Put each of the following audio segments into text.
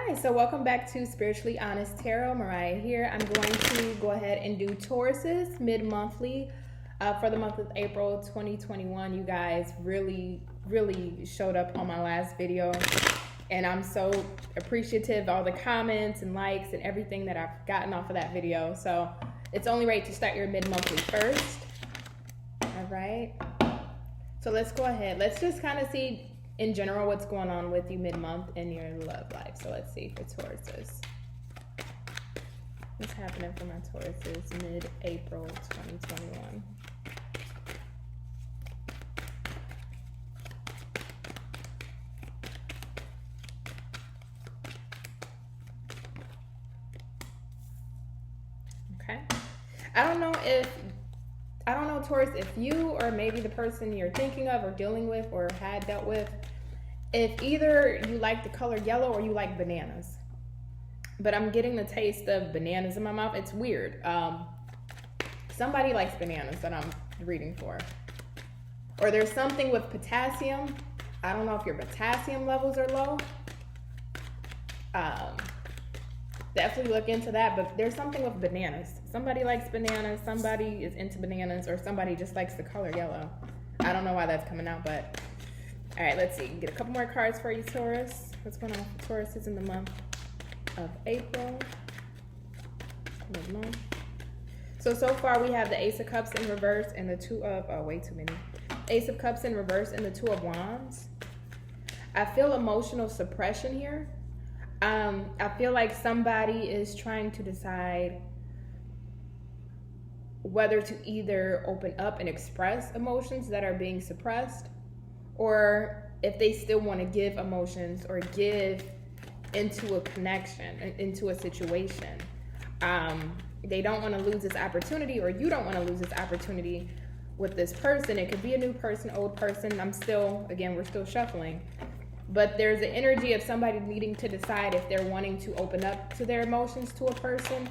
Hi, so welcome back to Spiritually Honest Tarot. Mariah here. I'm going to go ahead and do Taurus's mid-monthly for the month of April 2021. You guys really showed up on my last video, and I'm so appreciative of all the comments and likes and everything that I've gotten off of that video. So it's only right to start your mid-monthly first. All right. So let's go ahead. Let's just kind of see in general what's going on with you mid-month in your love life. So let's see for Tauruses. What's happening for my Tauruses mid-April 2021? Okay. I don't know, Taurus, if you or maybe the person you're thinking of or dealing with or had dealt with, if either you like the color yellow or you like bananas. But I'm getting the taste of bananas in my mouth. It's weird. Somebody likes bananas that I'm reading for. Or there's something with potassium. I don't know if your potassium levels are low. Definitely look into that, but there's something with bananas. Somebody likes bananas, somebody is into bananas, or somebody just likes the color yellow. I don't know why that's coming out, but all right, let's see. Get a couple more cards for you, Taurus. What's going on for Tauruses in the month of April? Mid-month. So far we have the Ace of Cups in reverse and the way too many. Ace of Cups in reverse and the Two of Wands. I feel emotional suppression here. I feel like somebody is trying to decide whether to either open up and express emotions that are being suppressed, or if they still want to give emotions or give into a connection, into a situation. They don't want to lose this opportunity, or you don't want to lose this opportunity with this person. It could be a new person, old person. We're still shuffling. But there's an energy of somebody needing to decide if they're wanting to open up to their emotions to a person,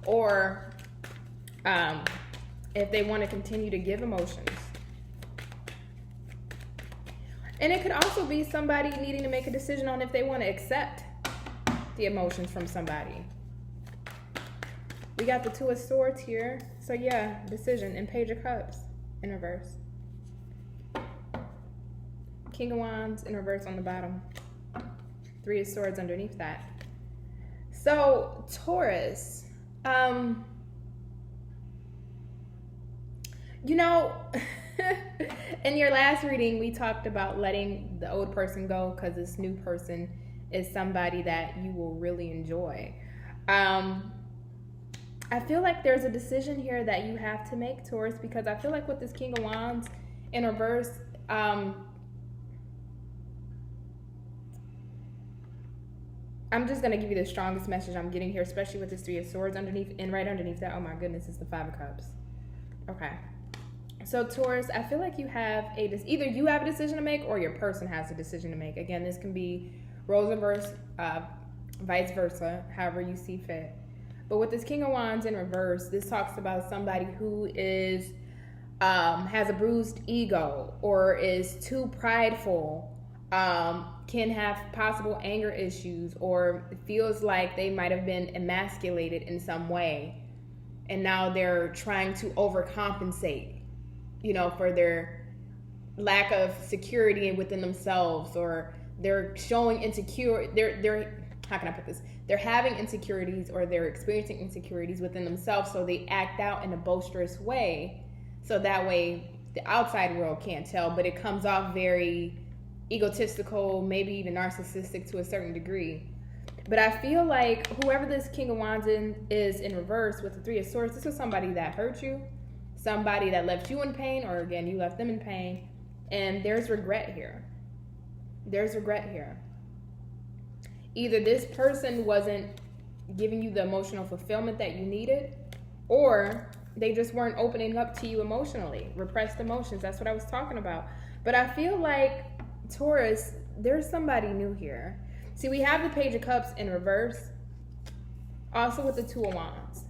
or if they want to continue to give emotions. And it could also be somebody needing to make a decision on if they want to accept the emotions from somebody. We got the Two of Swords here. So yeah, decision, and Page of Cups in reverse. King of Wands in reverse on the bottom. Three of Swords underneath that. So Taurus, in your last reading, we talked about letting the old person go because this new person is somebody that you will really enjoy. I feel like there's a decision here that you have to make, Taurus, because I feel like with this King of Wands in reverse, I'm just going to give you the strongest message I'm getting here, especially with this Three of Swords underneath, and right underneath that, oh my goodness, is the Five of Cups. Okay. So Taurus, I feel like you have either you have a decision to make or your person has a decision to make. Again, this can be roles reverse, vice versa, however you see fit. But with this King of Wands in reverse, this talks about somebody who is has a bruised ego or is too prideful, can have possible anger issues, or feels like they might have been emasculated in some way, and now they're trying to overcompensate, for their lack of security within themselves, or they're showing insecure. How can I put this? They're having insecurities, or they're experiencing insecurities within themselves, so they act out in a boisterous way, so that way the outside world can't tell, but it comes off very egotistical, maybe even narcissistic to a certain degree. But I feel like whoever this King of Wands is in reverse with the Three of Swords, this was somebody that hurt you, somebody that left you in pain, or again, you left them in pain, and there's regret here. There's regret here. Either this person wasn't giving you the emotional fulfillment that you needed, or they just weren't opening up to you emotionally. Repressed emotions, that's what I was talking about. But I feel like, Taurus, there's somebody new here. See, we have the Page of Cups in reverse, also with the Two of Wands.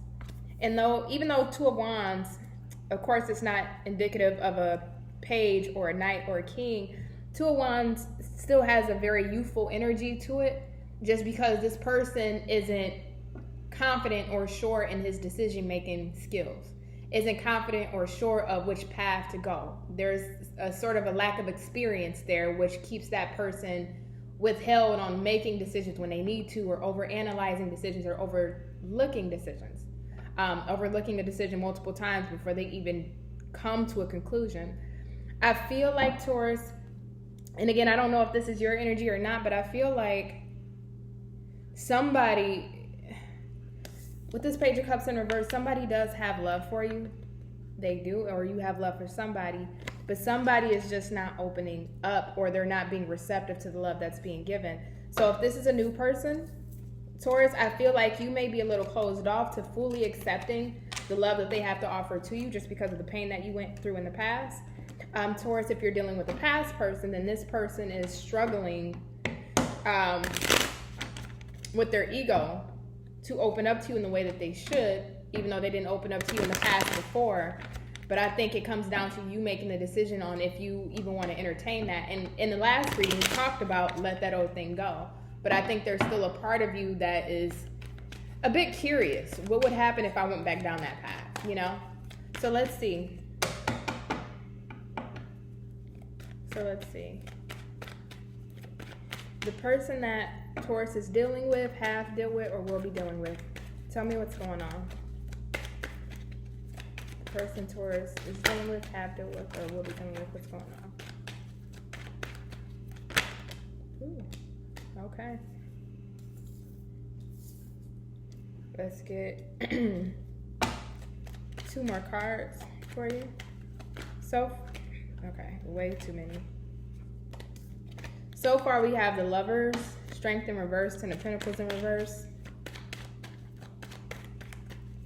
And even though Two of Wands, of course, it's not indicative of a page or a knight or a king, Two of Wands still has a very youthful energy to it. just because this person isn't confident or sure in his decision-making skills, isn't confident or sure of which path to go. There's a sort of a lack of experience there, which keeps that person withheld on making decisions when they need to, or overanalyzing decisions, or overlooking decisions. Overlooking a decision multiple times before they even come to a conclusion. I feel like Taurus, and again, I don't know if this is your energy or not, but I feel like somebody, with this Page of Cups in reverse, somebody does have love for you. They do, or you have love for somebody, but somebody is just not opening up, or they're not being receptive to the love that's being given. So if this is a new person, Taurus, I feel like you may be a little closed off to fully accepting the love that they have to offer to you, just because of the pain that you went through in the past. Taurus, if you're dealing with a past person, then this person is struggling with their ego to open up to you in the way that they should, even though they didn't open up to you in the past before. But I think it comes down to you making the decision on if you even want to entertain that. And in the last reading, we talked about let that old thing go. But I think there's still a part of you that is a bit curious. What would happen if I went back down that path, you know? So let's see. The person that Taurus is dealing with, have dealt with, or will be dealing with. Tell me what's going on. The person Taurus is dealing with, have dealt with, or will be dealing with. What's going on? Ooh, okay. Let's get 2 more cards for you. Okay, way too many. So far we have the Lovers, Strength in reverse, 10 of Pentacles in reverse.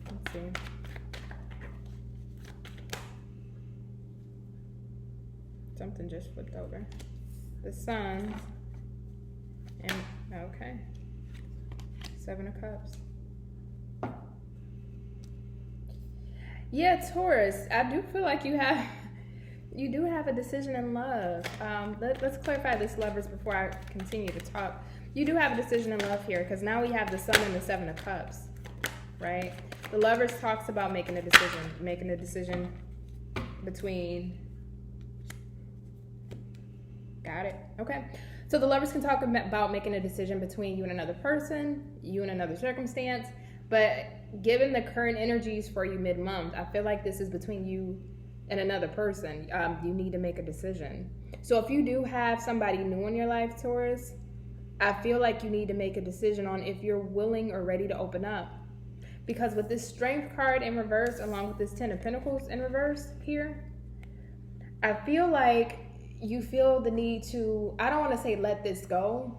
Let's see. Something just flipped over. The Sun. And, okay. 7 of Cups. Yeah, Taurus, I do feel like you do have a decision in love. Let's clarify this, Lovers, before I continue to talk. You do have a decision in love here, because now we have the Sun and the 7 of Cups, right? The Lovers talks about making a decision between. Got it? Okay. So the Lovers can talk about making a decision between you and another person, you and another circumstance, but given the current energies for you mid-month, I feel like this is between you and another person. You need to make a decision. So if you do have somebody new in your life, Taurus, I feel like you need to make a decision on if you're willing or ready to open up. Because with this Strength card in reverse, along with this 10 of Pentacles in reverse here, I feel like you feel the need to, I don't want to say let this go,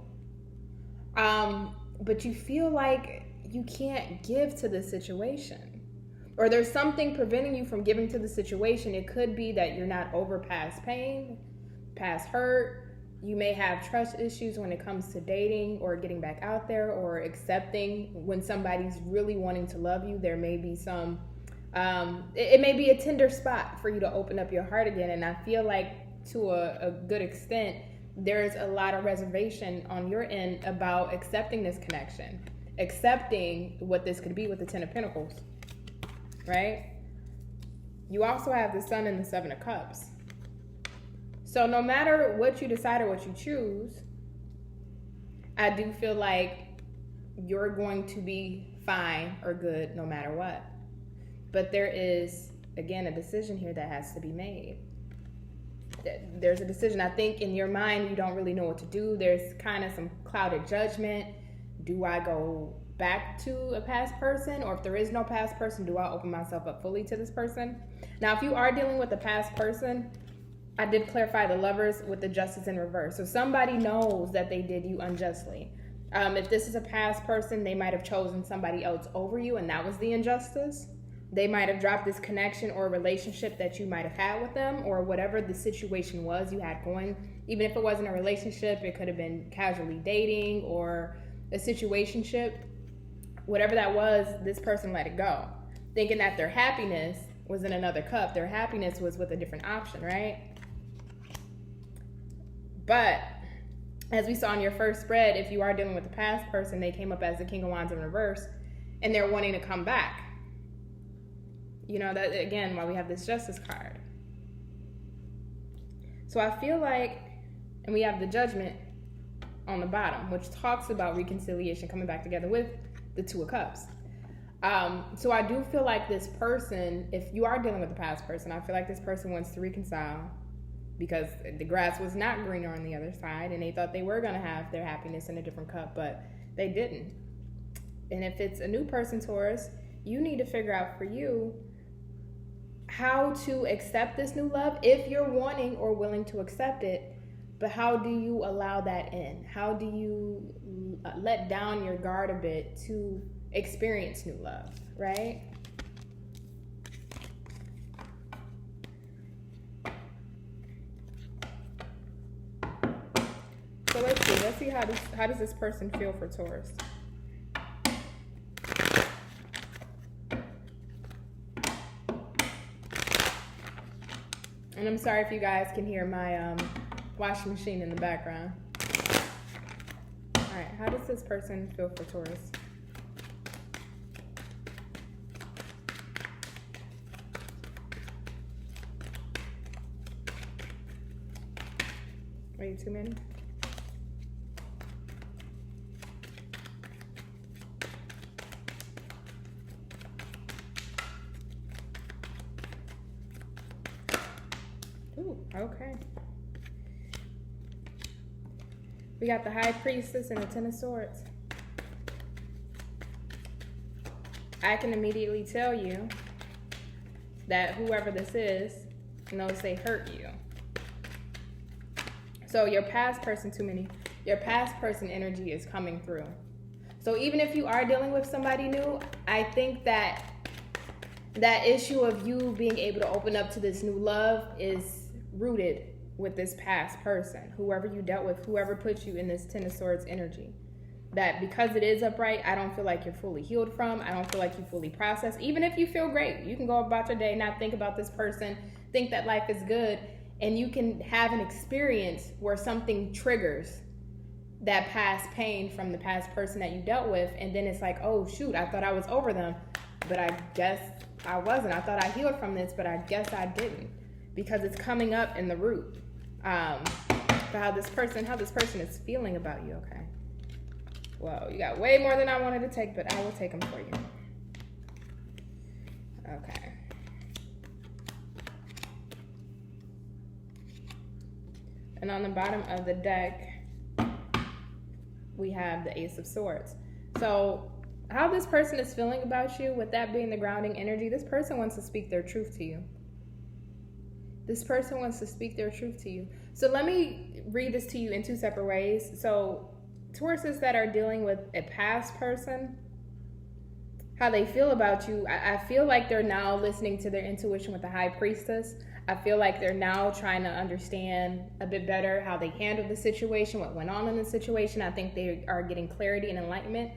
but you feel like you can't give to the situation, or there's something preventing you from giving to the situation. It could be that you're not over past pain, past hurt. You may have trust issues when it comes to dating or getting back out there, or accepting when somebody's really wanting to love you. There may be some, it may be a tender spot for you to open up your heart again. And I feel like to a good extent, there's a lot of reservation on your end about accepting this connection, accepting what this could be with the 10 of Pentacles, right? You also have the Sun and the 7 of Cups. So no matter what you decide or what you choose, I do feel like you're going to be fine or good no matter what. But there is, again, a decision here that has to be made. There's a decision. I think in your mind, you don't really know what to do. There's kind of some clouded judgment. Do I go back to a past person? Or if there is no past person, do I open myself up fully to this person? Now, if you are dealing with a past person, I did clarify the Lovers with the Justice in reverse. So somebody knows that they did you unjustly. If this is a past person, they might have chosen somebody else over you, and that was the injustice. They might have dropped this connection or relationship that you might have had with them, or whatever the situation was you had going. Even if it wasn't a relationship, it could have been casually dating or a situationship. Whatever that was, this person let it go, thinking that their happiness was in another cup. Their happiness was with a different option, right? But as we saw in your first spread, if you are dealing with the past person, they came up as the King of Wands in reverse, and they're wanting to come back. That again, why we have this Justice card. So I feel like, and we have the Judgment on the bottom, which talks about reconciliation, coming back together with the Two of Cups. So I do feel like this person, if you are dealing with a past person, I feel like this person wants to reconcile because the grass was not greener on the other side, and they thought they were going to have their happiness in a different cup, but they didn't. And if it's a new person, Taurus, you need to figure out for you how to accept this new love if you're wanting or willing to accept it. But how do you allow that in? How do you let down your guard a bit to experience new love, right? So let's see how does this person feel for Taurus? And I'm sorry if you guys can hear my washing machine in the background. All right, how does this person feel for Taurus? Are you too many? Ooh, okay. We got the High Priestess and the Ten of Swords. I can immediately tell you that whoever this is knows they hurt you. So your past person, your past person energy is coming through. So even if you are dealing with somebody new, I think that issue of you being able to open up to this new love is rooted with this past person, whoever you dealt with, whoever put you in this Ten of Swords energy. That because it is upright, I don't feel like you're fully healed from. I don't feel like you fully processed. Even if you feel great, you can go about your day, not think about this person, think that life is good, and you can have an experience where something triggers that past pain from the past person that you dealt with, and then it's like, oh shoot, I thought I was over them, but I guess I wasn't. I thought I healed from this, but I guess I didn't, because it's coming up in the root. For how this person is feeling about you. Okay. Well, you got way more than I wanted to take, but I will take them for you. Okay. And on the bottom of the deck, we have the Ace of Swords. So how this person is feeling about you, with that being the grounding energy, this person wants to speak their truth to you. This person wants to speak their truth to you. So let me read this to you in two separate ways. So Tauruses that are dealing with a past person, how they feel about you, I feel like they're now listening to their intuition with the High Priestess. I feel like they're now trying to understand a bit better how they handled the situation, what went on in the situation. I think they are getting clarity and enlightenment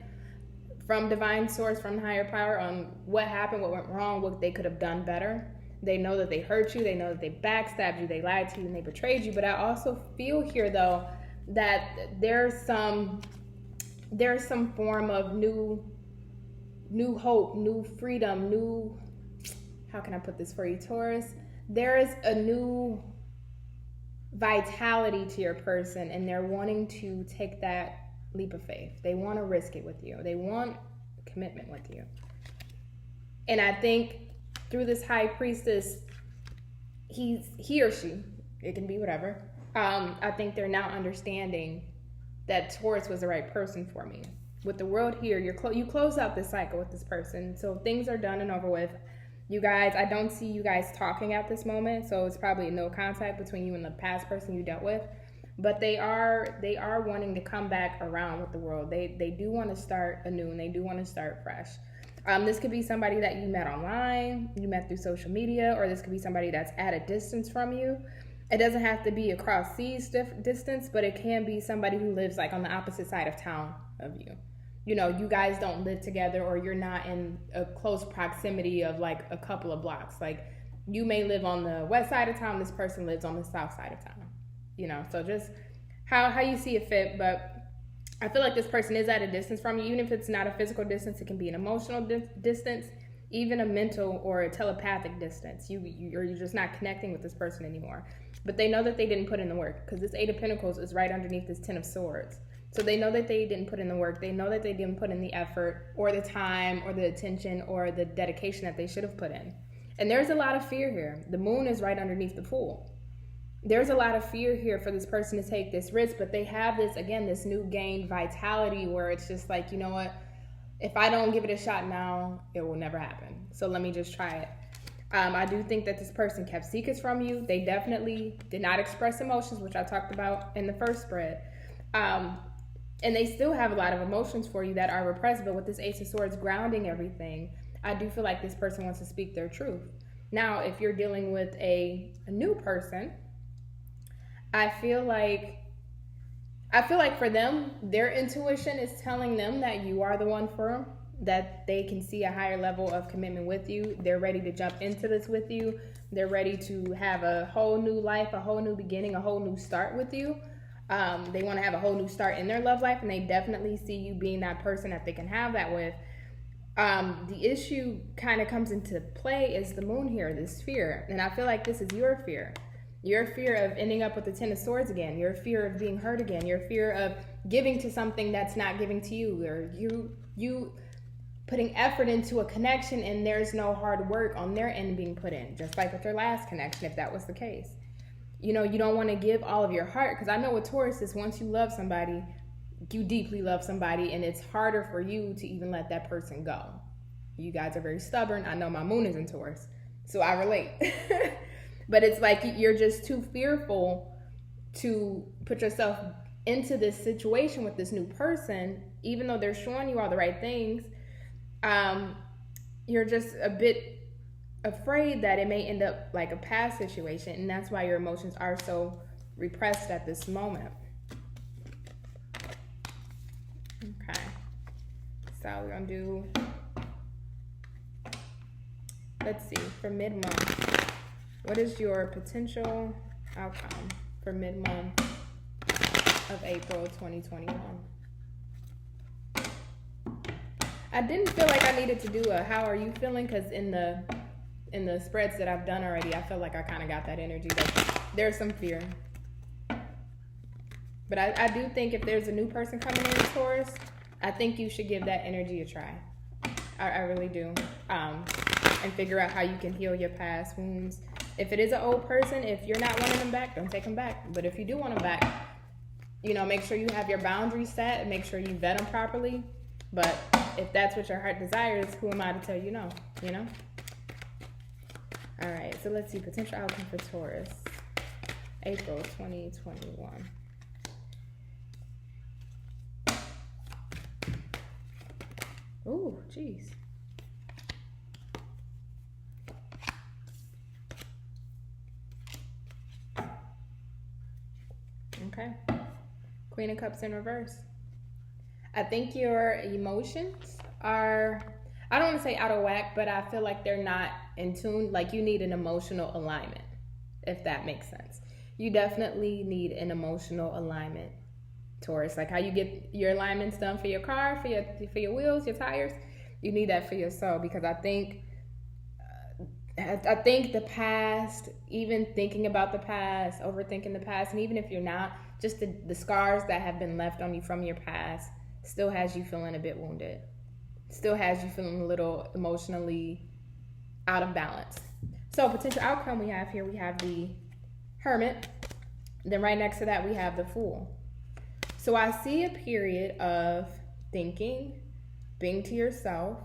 from divine source, from higher power, on what happened, what went wrong, what they could have done better. They know that they hurt you. They know that they backstabbed you. They lied to you and they betrayed you. But I also feel here, though, that there's some form of new hope, new freedom, new, how can I put this for you, Taurus? There is a new vitality to your person, and they're wanting to take that leap of faith. They want to risk it with you. They want commitment with you. And I think through this High Priestess, he or she, it can be whatever, I think they're now understanding that Taurus was the right person for me. With the World here, you close out this cycle with this person, so things are done and over with. You guys, I don't see you guys talking at this moment, so it's probably no contact between you and the past person you dealt with. But they are wanting to come back around with the World. They do want to start anew, and they do want to start fresh. This could be somebody that you met online, you met through social media, or this could be somebody that's at a distance from you. It doesn't have to be across seas distance, but it can be somebody who lives like on the opposite side of town of you. You know, you guys don't live together, or you're not in a close proximity of like a couple of blocks. Like you may live on the west side of town, this person lives on the south side of town. You know, so just how you see it fit, but I feel like this person is at a distance from you. Even if it's not a physical distance, it can be an emotional distance, even a mental or a telepathic distance. You're just not connecting with this person anymore. But they know that they didn't put in the work, because this Eight of Pentacles is right underneath this Ten of Swords. So they know that they didn't put in the work. They know that they didn't put in the effort or the time or the attention or the dedication that they should have put in. And there's a lot of fear here. The Moon is right underneath the Fool. There's a lot of fear here for this person to take this risk, but they have this, again, this new gained vitality where it's just like, you know what? If I don't give it a shot now, it will never happen. So let me just try it. I do think that this person kept secrets from you. They definitely did not express emotions, which I talked about in the first spread. And they still have a lot of emotions for you that are repressed, but with this Ace of Swords grounding everything, I do feel like this person wants to speak their truth. Now, if you're dealing with a new person, I feel like for them, their intuition is telling them that you are the one for them, that they can see a higher level of commitment with you. They're ready to jump into this with you. They're ready to have a whole new life, a whole new beginning, a whole new start with you. They want to have a whole new start in their love life, and they definitely see you being that person that they can have that with. The issue kind of comes into play is the Moon here, this fear. And I feel like this is your fear. Your fear of ending up with the Ten of Swords again. Your fear of being hurt again. Your fear of giving to something that's not giving to you. Or you putting effort into a connection and there's no hard work on their end being put in. Just like with their last connection, if that was the case. You know, you don't want to give all of your heart. Because I know with Taurus is once you love somebody, you deeply love somebody. And it's harder for you to even let that person go. You guys are very stubborn. I know my Moon is in Taurus. So I relate. But it's like you're just too fearful to put yourself into this situation with this new person, even though they're showing you all the right things. You're just a bit afraid that it may end up like a past situation, and that's why your emotions are so repressed at this moment. Okay, so we're gonna do, let's see, for mid-month. What is your potential outcome for mid-month of April 2021? I didn't feel like I needed to do a how are you feeling, because in the spreads that I've done already, I feel like I kind of got that energy. Like there's some fear. But I do think if there's a new person coming in, Taurus, I think you should give that energy a try. I really do. And figure out how you can heal your past wounds. If it is an old person, if you're not wanting them back, don't take them back. But if you do want them back, you know, make sure you have your boundaries set and make sure you vet them properly. But if that's what your heart desires, who am I to tell you no, you know? All right, so let's see, potential outcome for Taurus, April 2021. Ooh, geez. Okay. Queen of Cups in reverse. I think your emotions are, I don't want to say out of whack, but I feel like they're not in tune. Like you need an emotional alignment, if that makes sense. You definitely need an emotional alignment, Taurus. Like how you get your alignments done for your car, for your wheels, your tires. You need that for your soul, because I think the past, even thinking about the past, overthinking the past, and even if you're not, just the scars that have been left on you from your past still has you feeling a bit wounded. Still has you feeling a little emotionally out of balance. So potential outcome we have here, we have the Hermit. Then right next to that, we have the Fool. So I see a period of thinking, being to yourself,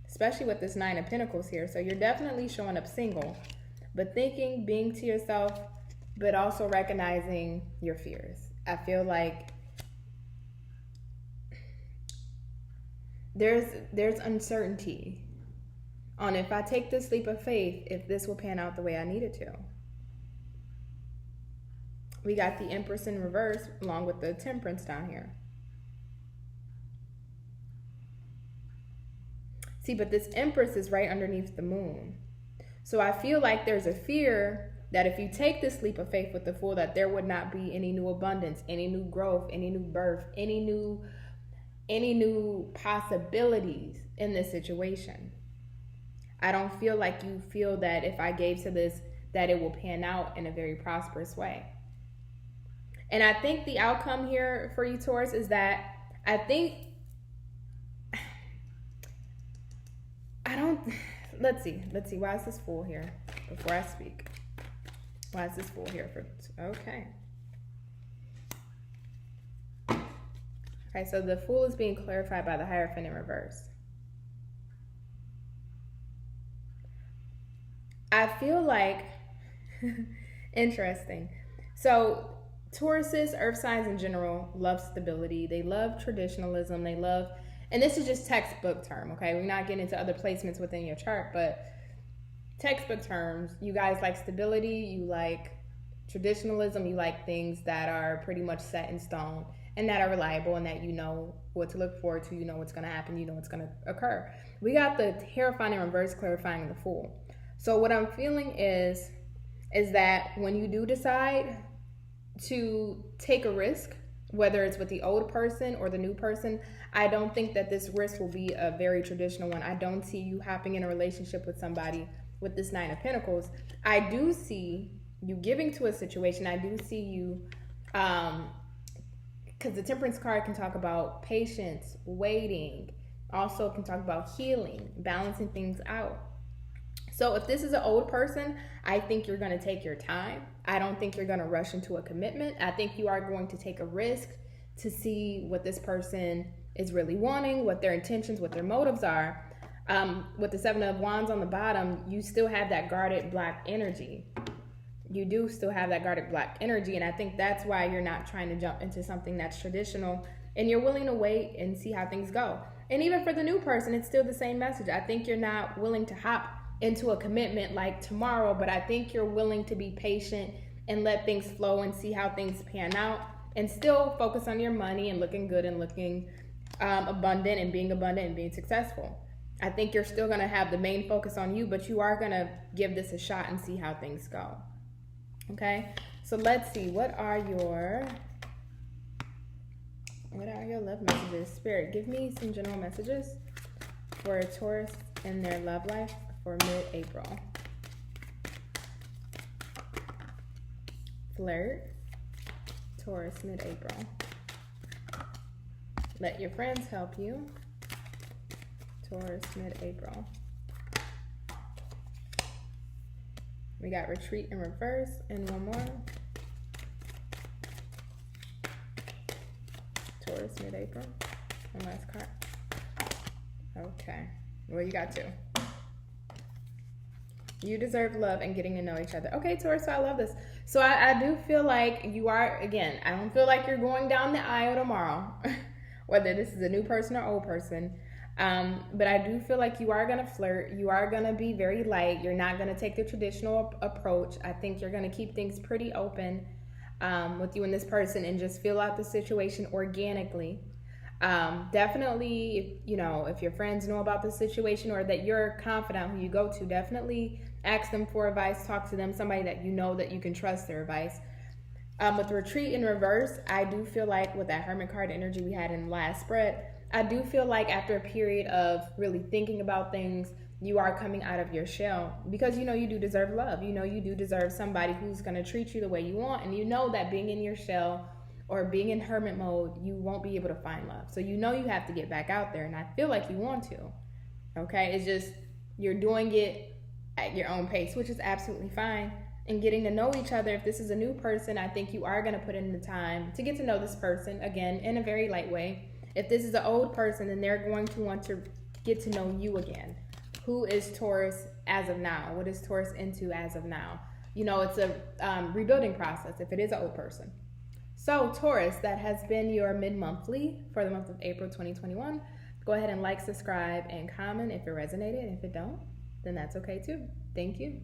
especially with this Nine of Pentacles here. So you're definitely showing up single, but thinking, being to yourself, but also recognizing your fears. I feel like there's uncertainty on if I take this leap of faith, if this will pan out the way I need it to. We got the Empress in reverse along with the Temperance down here. See, but this Empress is right underneath the Moon. So I feel like there's a fear that if you take this leap of faith with the Fool, that there would not be any new abundance, any new growth, any new birth, any new possibilities in this situation. I don't feel like you feel that if I gave to this, that it will pan out in a very prosperous way. And I think the outcome here for you, Taurus, is that let's see. Why is this Fool here before I speak? Why is this Fool here okay. Okay, so the Fool is being clarified by the Hierophant in reverse. I feel like, interesting. So Tauruses, earth signs in general, love stability. They love traditionalism. They love, and this is just textbook term, okay? We're not getting into other placements within your chart, but textbook terms, you guys like stability, you like traditionalism, you like things that are pretty much set in stone and that are reliable and that you know what to look forward to, you know what's going to happen, you know what's going to occur. We got the Hierophant in reverse clarifying the Fool. So what I'm feeling is that when you do decide to take a risk, whether it's with the old person or the new person, I don't think that this risk will be a very traditional one. I don't see you hopping in a relationship with somebody with this Nine of Pentacles. I do see you giving to a situation. I do see you, because the Temperance card can talk about patience, waiting, also can talk about healing, balancing things out. So if this is an old person, I think you're going to take your time. I don't think you're going to rush into a commitment. I think you are going to take a risk to see what this person is really wanting, what their intentions, what their motives are. With the Seven of Wands on the bottom, you still have that guarded black energy. You do still have that guarded black energy, and I think that's why you're not trying to jump into something that's traditional, and you're willing to wait and see how things go. And even for the new person, it's still the same message. I think you're not willing to hop into a commitment like tomorrow, but I think you're willing to be patient and let things flow and see how things pan out, and still focus on your money and looking good and looking abundant and being successful. I think you're still going to have the main focus on you, but you are going to give this a shot and see how things go. Okay, so let's see, what are your love messages? Spirit, give me some general messages for a Taurus in their love life for mid-April. Flirt, Taurus, mid-April. Let your friends help you, Taurus, mid-April. We got retreat in reverse and one more. Taurus, mid-April. One last card. Okay. Well, you got two. You deserve love and getting to know each other. Okay, Taurus, so I love this. So I do feel like you are, again, I don't feel like you're going down the aisle tomorrow, whether this is a new person or old person. But I do feel like you are going to flirt. You are going to be very light. You're not going to take the traditional approach. I think you're going to keep things pretty open with you and this person and just feel out the situation organically. Definitely, if your friends know about the situation or that you're confident who you go to, definitely ask them for advice, talk to them, somebody that you know that you can trust their advice. With retreat in reverse, I do feel like with that Hermit card energy we had in the last spread, I do feel like after a period of really thinking about things, you are coming out of your shell because you do deserve love. You do deserve somebody who's going to treat you the way you want, and you know that being in your shell or being in hermit mode, you won't be able to find love. So you have to get back out there, and I feel like you want to. Okay, it's just you're doing it at your own pace, which is absolutely fine. And getting to know each other. If this is a new person, I think you are going to put in the time to get to know this person, again, in a very light way. If this is an old person, then they're going to want to get to know you again. Who is Taurus as of now? What is Taurus into as of now? It's a rebuilding process if it is an old person. So Taurus, that has been your mid-monthly for the month of April 2021. Go ahead and like, subscribe, and comment if it resonated. If it don't, then that's okay too. Thank you.